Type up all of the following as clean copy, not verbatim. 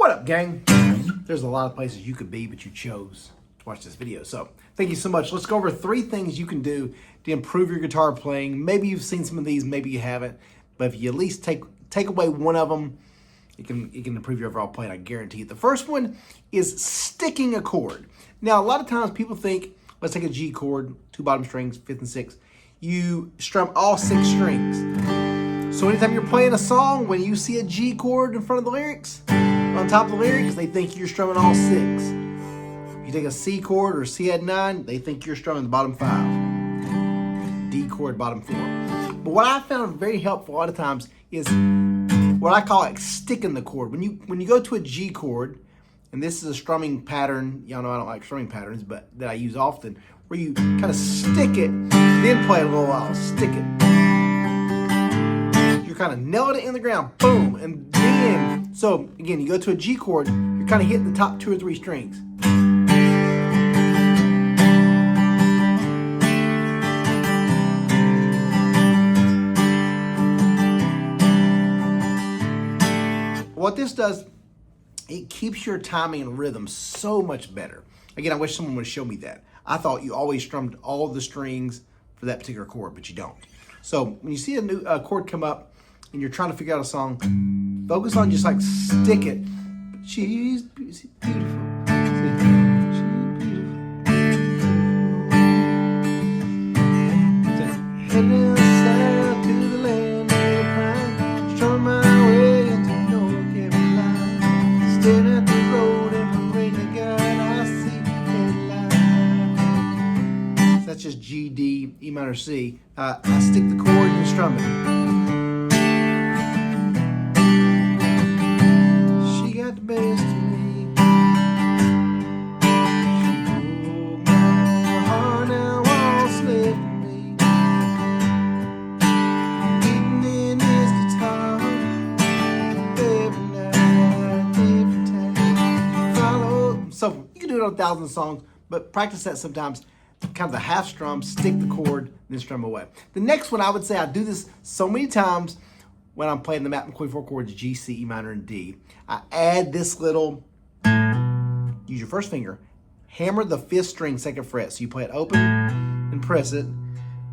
What up, gang? There's a lot of places you could be, but you chose to watch this video. So thank you so much. Let's go over 3 things you can do to improve your guitar playing. Maybe you've seen some of these, maybe you haven't, but if you at least take away one of them, it can improve your overall playing, I guarantee it. The first one is sticking a chord. Now, a lot of times people think, let's take a G chord, 2 bottom strings, 5th and 6th. You strum all 6 strings. So anytime you're playing a song, when you see a G chord in front of the lyrics, on top of the lyrics, they think you're strumming all 6. If you take a C chord or C add 9, they think you're strumming the bottom 5. D chord, bottom 4. But what I found very helpful a lot of times is what I call like sticking the chord. When you go to a G chord, and this is a strumming pattern, y'all know I don't like strumming patterns, but that I use often, where you kind of stick it, then play a little while, stick it. You're kind of nailing it in the ground, boom, and then, so again, you go to a G chord, you're kind of hitting the top 2 or 3 strings. What this does, it keeps your timing and rhythm so much better. Again, I wish someone would show me that. I thought you always strummed all the strings for that particular chord, but you don't. So when you see a new chord come up and you're trying to figure out a song, focus on just like stick it. She's beautiful. That's just G, D, E minor, C. I stick the chord and strum it. She got the best of me. She broke my heart, now all slipped me. Beating in his guitar every night, every time. Follow. So you can do it on 1,000 songs, but practice that sometimes. Kind of the half strum, stick the chord, then strum away. The next one, I would say I do this so many times when I'm playing the McCoy 4 chords, G, C, E minor, and D. I add this little, use your first finger, hammer the 5th string, 2nd fret. So you play it open and press it,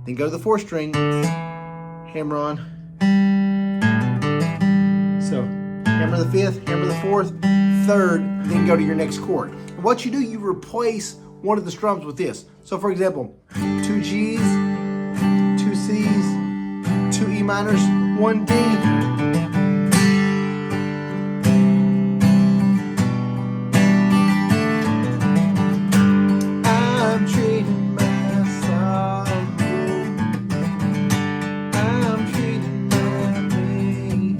then go to the 4th string, hammer on. So hammer the 5th, hammer the 4th, 3rd, then go to your next chord. And what you do, you replace one of the strums with this. So for example, 2 G's, 2 C's, 2 E minors, 1 D. I'm treating my sorrow. I'm treating my pain.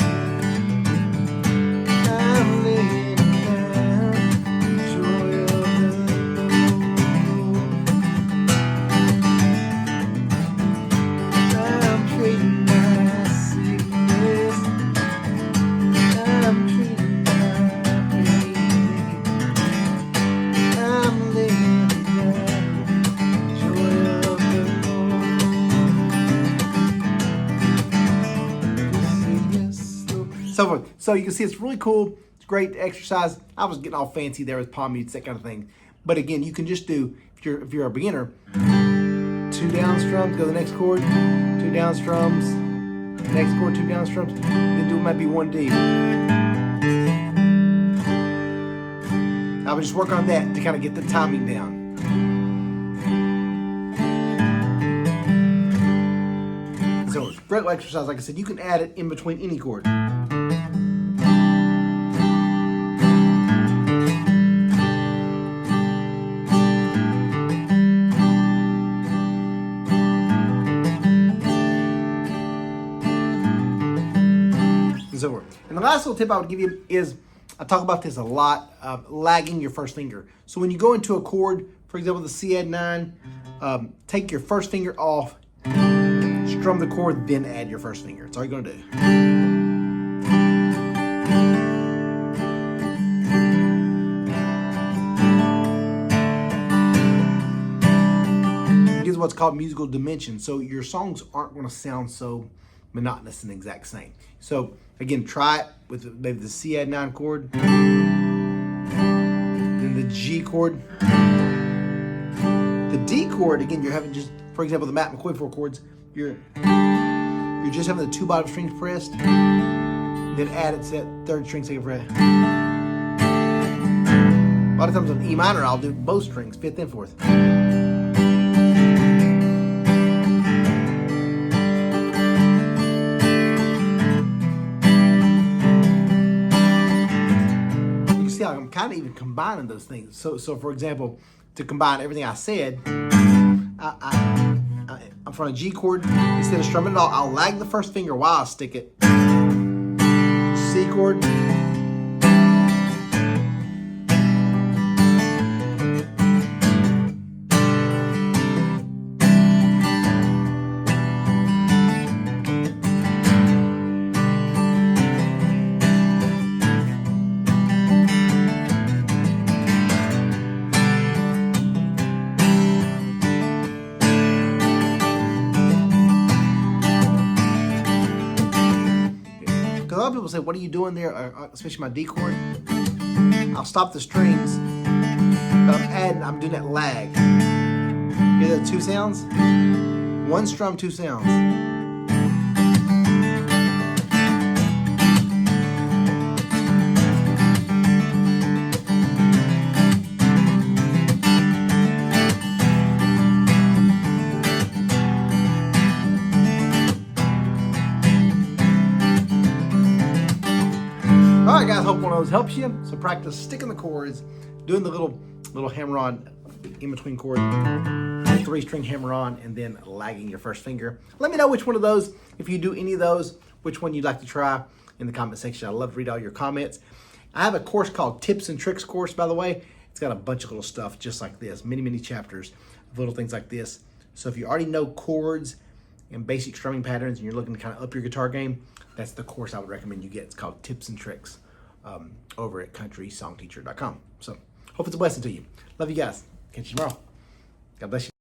I'm laying down the joy of So you can see it's really cool. It's great exercise. I was getting all fancy there with palm mutes, that kind of thing. But again, you can just do, if you're a beginner, 2 down strums, go to the next chord, 2 down strums, next chord, 2 down strums, then do maybe 1 D. I would just work on that to kind of get the timing down. So it's a great exercise. Like I said, you can add it in between any chord. And the last little tip I would give you is, I talk about this a lot, lagging your first finger. So when you go into a chord, for example, the C add 9, take your first finger off, strum the chord, then add your first finger. That's all you're going to do. It gives what's called musical dimension. So your songs aren't going to sound so monotonous and exact same. So Again, try it with maybe the C add 9 chord, then the G chord. The D chord, again, you're having just, for example, the McCoy 4 chords, you're just having the 2 bottom strings pressed, then add it to that 3rd string, 2nd fret. A lot of times on E minor, I'll do both strings, 5th and 4th. You can see how I'm kind of even combining those things. So for example, to combine everything I said, I'm from a G chord. Instead of strumming it all, I'll lag the first finger while I stick it. C chord. A lot of people say, what are you doing there? Especially my D chord. I'll stop the strings, but I'm doing that lag. You hear the 2 sounds? 1 strum, 2 sounds. All right, guys, hope one of those helps you. So practice sticking the chords, doing the little hammer-on in between chord, 3-string hammer-on, and then lagging your first finger. Let me know which one of those, if you do any of those, which one you'd like to try in the comment section. I'd love to read all your comments. I have a course called Tips and Tricks course, by the way. It's got a bunch of little stuff just like this, many chapters of little things like this. So if you already know chords and basic strumming patterns and you're looking to kind of up your guitar game, that's the course I would recommend you get. It's called Tips and Tricks over at CountrySongTeacher.com. So hope it's a blessing to you. Love you guys. Catch you tomorrow. God bless you.